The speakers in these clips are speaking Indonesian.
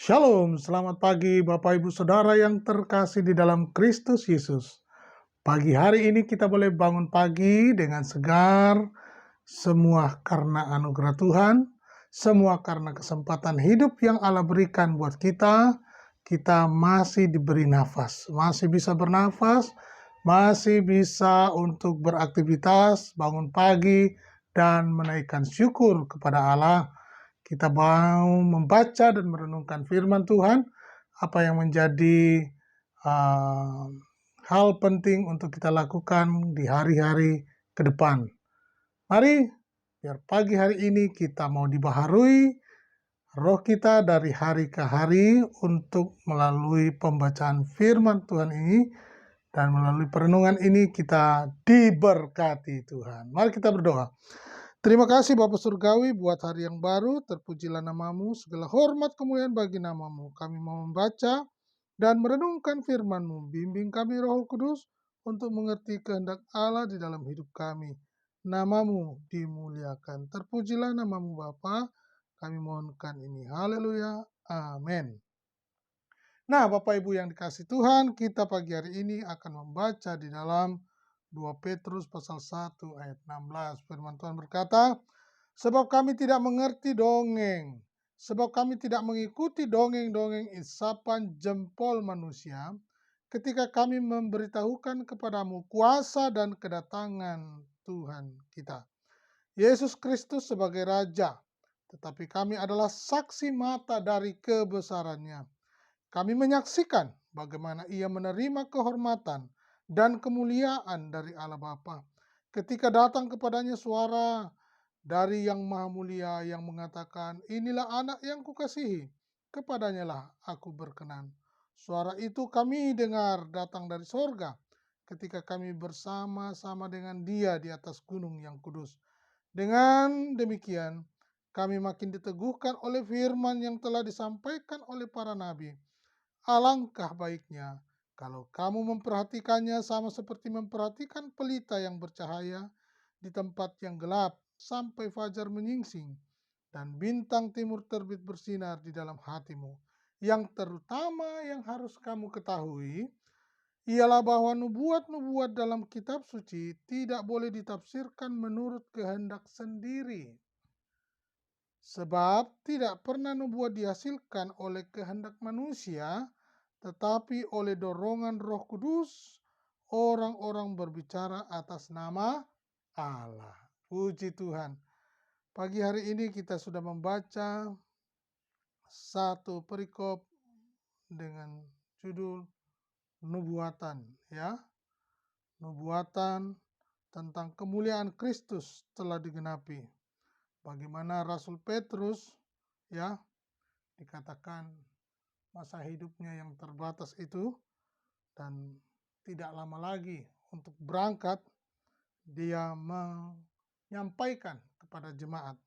Shalom, selamat pagi Bapak Ibu Saudara yang terkasih di dalam Kristus Yesus. Pagi hari ini kita boleh bangun pagi dengan segar, semua karena anugerah Tuhan, semua karena kesempatan hidup yang Allah berikan buat kita. Kita masih diberi nafas, masih bisa bernafas, masih bisa untuk beraktivitas, bangun pagi, dan menaikkan syukur kepada Allah. Kita mau membaca dan merenungkan firman Tuhan, apa yang menjadi uh, hal penting untuk kita lakukan di hari-hari ke depan. Mari, biar pagi hari ini kita mau dibaharui roh kita dari hari ke hari untuk melalui pembacaan firman Tuhan ini, dan melalui perenungan ini kita diberkati Tuhan. Mari kita berdoa. Terima kasih Bapa Surgawi buat hari yang baru, terpujilah namamu, segala hormat kemuliaan bagi namamu. Kami mau membaca dan merenungkan firman-Mu. Bimbing kami Roh Kudus untuk mengerti kehendak Allah di dalam hidup kami. Namamu dimuliakan. Terpujilah namamu Bapa. Kami mohonkan ini. Haleluya. Amin. Nah, Bapak Ibu yang dikasih Tuhan, kita pagi hari ini akan membaca di dalam 2 Petrus pasal 1 ayat 16. Firman Tuhan berkata, sebab kami tidak mengerti dongeng, sebab kami tidak mengikuti dongeng-dongeng isapan jempol manusia, ketika kami memberitahukan kepadamu kuasa dan kedatangan Tuhan kita, Yesus Kristus sebagai Raja, tetapi kami adalah saksi mata dari kebesarannya. Kami menyaksikan bagaimana ia menerima kehormatan dan kemuliaan dari Allah Bapa ketika datang kepadanya suara dari Yang Maha Mulia yang mengatakan, inilah anak yang kukasihi, kepadanya lah aku berkenan. Suara itu kami dengar datang dari sorga ketika kami bersama-sama dengan Dia di atas gunung yang kudus. Dengan demikian, kami makin diteguhkan oleh firman yang telah disampaikan oleh para nabi. Alangkah baiknya kalau kamu memperhatikannya sama seperti memperhatikan pelita yang bercahaya di tempat yang gelap sampai fajar menyingsing dan bintang timur terbit bersinar di dalam hatimu. Yang terutama yang harus kamu ketahui ialah bahwa nubuat-nubuat dalam kitab suci tidak boleh ditafsirkan menurut kehendak sendiri. Sebab tidak pernah nubuat dihasilkan oleh kehendak manusia, tetapi oleh dorongan Roh Kudus, orang-orang berbicara atas nama Allah. Puji Tuhan. Pagi hari ini kita sudah membaca satu perikop dengan judul nubuatan, ya. Nubuatan tentang kemuliaan Kristus telah digenapi. Bagaimana Rasul Petrus, ya, dikatakan masa hidupnya yang terbatas itu, dan tidak lama lagi untuk berangkat, dia menyampaikan kepada jemaat.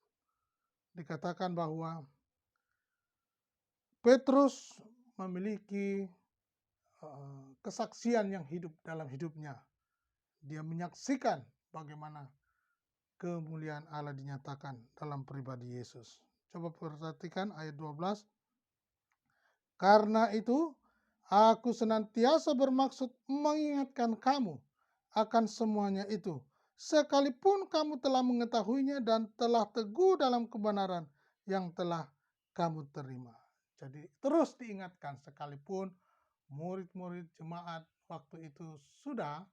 Dikatakan bahwa Petrus memiliki kesaksian yang hidup dalam hidupnya. Dia menyaksikan bagaimana kemuliaan Allah dinyatakan dalam pribadi Yesus. Coba perhatikan ayat 12. Karena itu, aku senantiasa bermaksud mengingatkan kamu akan semuanya itu, sekalipun kamu telah mengetahuinya dan telah teguh dalam kebenaran yang telah kamu terima. Jadi terus diingatkan sekalipun murid-murid jemaat waktu itu sudah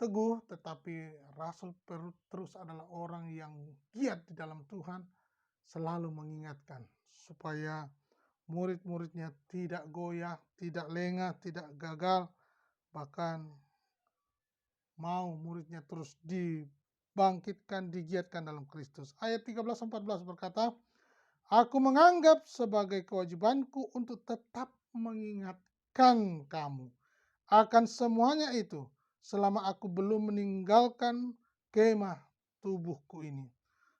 teguh, tetapi Rasul Petrus adalah orang yang giat di dalam Tuhan, selalu mengingatkan supaya murid-muridnya tidak goyah, tidak lengah, tidak gagal, bahkan mau muridnya terus dibangkitkan, digiatkan dalam Kristus. Ayat 13-14 berkata, aku menganggap sebagai kewajibanku untuk tetap mengingatkan kamu akan semuanya itu selama aku belum meninggalkan kemah tubuhku ini.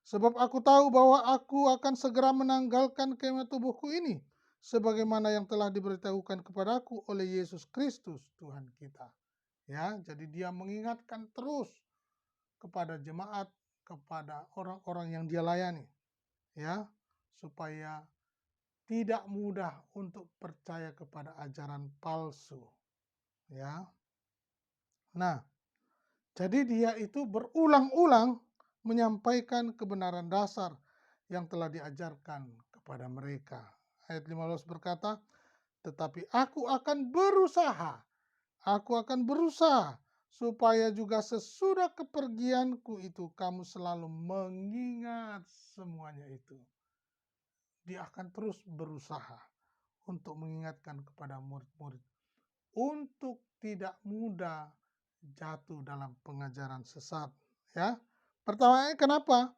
Sebab aku tahu bahwa aku akan segera menanggalkan kemah tubuhku ini, sebagaimana yang telah diberitahukan kepadaku oleh Yesus Kristus Tuhan kita. Ya, jadi dia mengingatkan terus kepada jemaat, kepada orang-orang yang dia layani, ya, supaya tidak mudah untuk percaya kepada ajaran palsu, ya. Nah, jadi dia itu berulang-ulang menyampaikan kebenaran dasar yang telah diajarkan kepada mereka. Ayat 15 berkata, "Tetapi aku akan berusaha supaya juga sesudah kepergianku itu kamu selalu mengingat semuanya itu." Dia akan terus berusaha untuk mengingatkan kepada murid-murid untuk tidak mudah jatuh dalam pengajaran sesat, ya. Pertanyaannya, kenapa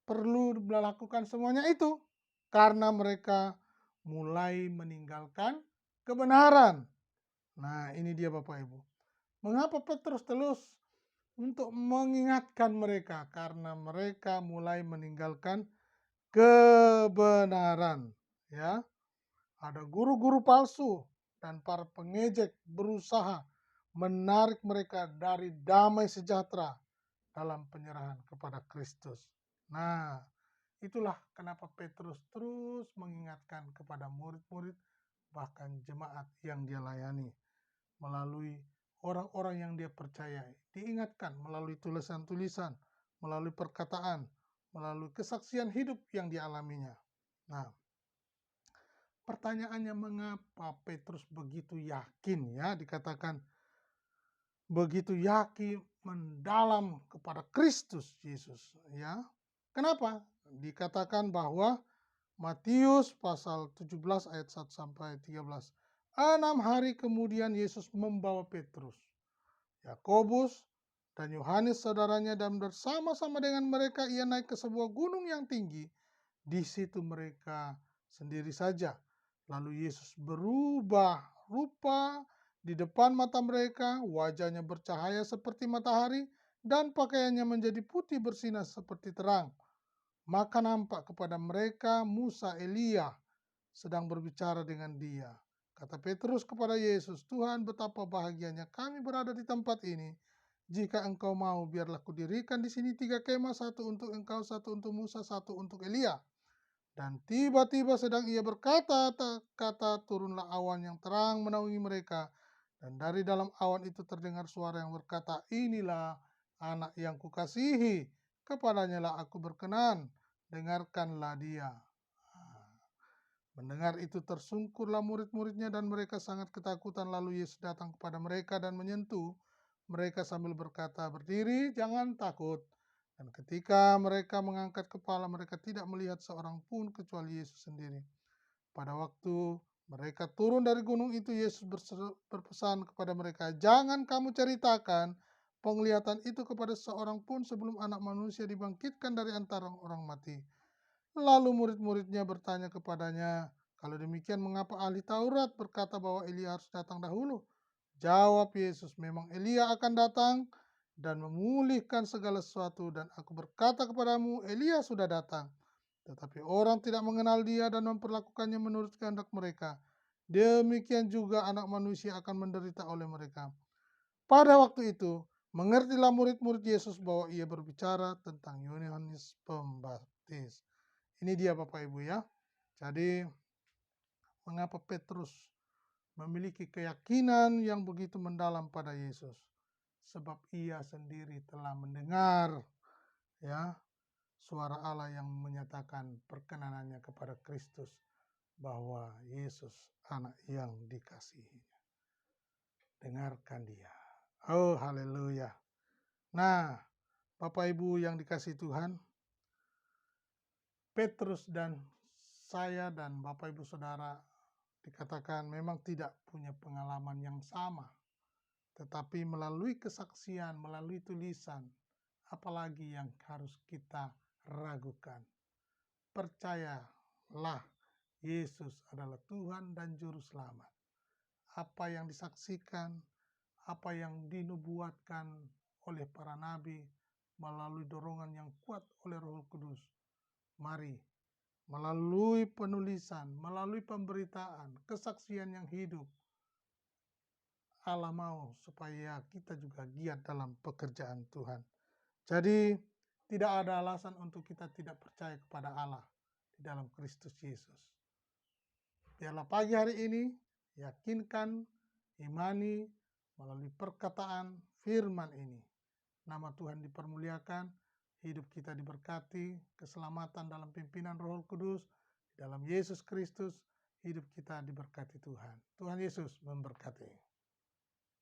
perlu melakukan semuanya itu? Karena mereka mulai meninggalkan kebenaran. Nah, ini dia Bapak Ibu. Mengapa Petrus terus untuk mengingatkan mereka? Karena mereka mulai meninggalkan kebenaran, ya. Ada guru-guru palsu dan para pengejek berusaha menarik mereka dari damai sejahtera dalam penyerahan kepada Kristus. Nah, itulah kenapa Petrus terus mengingatkan kepada murid-murid, bahkan jemaat yang dia layani, melalui orang-orang yang dia percayai. Diingatkan melalui tulisan-tulisan, melalui perkataan, melalui kesaksian hidup yang dialaminya. Nah, pertanyaannya, mengapa Petrus begitu yakin, ya, dikatakan begitu yakin mendalam kepada Kristus Yesus, ya. Kenapa? Dikatakan bahwa Matius pasal 17 ayat 1 sampai 13. 6 hari kemudian Yesus membawa Petrus, Yakobus, dan Yohanes saudaranya, dan bersama-sama dengan mereka ia naik ke sebuah gunung yang tinggi. Di situ mereka sendiri saja. Lalu Yesus berubah rupa di depan mata mereka, wajahnya bercahaya seperti matahari, dan pakaiannya menjadi putih bersinar seperti terang. Maka nampak kepada mereka Musa Elia sedang berbicara dengan dia. Kata Petrus kepada Yesus, "Tuhan, betapa bahagianya kami berada di tempat ini. Jika engkau mau, biarlah kudirikan di sini 3 kemah, satu untuk engkau, satu untuk Musa, satu untuk Elia." Dan tiba-tiba sedang ia berkata, turunlah awan yang terang menaungi mereka. Dan dari dalam awan itu terdengar suara yang berkata, "Inilah anak yang kukasihi, kepadanya lah aku berkenan, dengarkanlah dia." Mendengar itu tersungkurlah murid-muridnya dan mereka sangat ketakutan. Lalu Yesus datang kepada mereka dan menyentuh mereka sambil berkata, "Berdiri, jangan takut." Dan ketika mereka mengangkat kepala, mereka tidak melihat seorang pun kecuali Yesus sendiri. Pada waktu mereka turun dari gunung itu, Yesus berpesan kepada mereka, "Jangan kamu ceritakan penglihatan itu kepada seorang pun sebelum Anak Manusia dibangkitkan dari antara orang mati." Lalu murid-muridnya bertanya kepadanya, "Kalau demikian, mengapa ahli Taurat berkata bahwa Elia harus datang dahulu?" Jawab Yesus, "Memang Elia akan datang dan memulihkan segala sesuatu, dan aku berkata kepadamu, Elia sudah datang. Tetapi orang tidak mengenal dia dan memperlakukannya menurut kehendak mereka. Demikian juga Anak Manusia akan menderita oleh mereka." Pada waktu itu, mengertilah murid-murid Yesus bahwa ia berbicara tentang Yohanes Pembaptis. Ini dia Bapak Ibu, ya. Jadi mengapa Petrus memiliki keyakinan yang begitu mendalam pada Yesus? Sebab ia sendiri telah mendengar, ya, suara Allah yang menyatakan perkenanannya kepada Kristus, bahwa Yesus anak yang dikasihinya. Dengarkan dia. Oh, haleluya. Nah, Bapak Ibu yang dikasihi Tuhan, Petrus dan saya dan Bapak Ibu Saudara dikatakan memang tidak punya pengalaman yang sama. Tetapi melalui kesaksian, melalui tulisan, apalagi yang harus kita ragukan. Percayalah, Yesus adalah Tuhan dan Juru Selamat. Apa yang disaksikan, apa yang dinubuatkan oleh para nabi melalui dorongan yang kuat oleh Roh Kudus, mari melalui penulisan, melalui pemberitaan, kesaksian yang hidup, Allah mau supaya kita juga giat dalam pekerjaan Tuhan. Jadi tidak ada alasan untuk kita tidak percaya kepada Allah di dalam Kristus Yesus. Biarlah pagi hari ini yakinkan, imani melalui perkataan firman ini. Nama Tuhan dipermuliakan, hidup kita diberkati, keselamatan dalam pimpinan Roh Kudus, dalam Yesus Kristus, hidup kita diberkati Tuhan. Tuhan Yesus memberkati.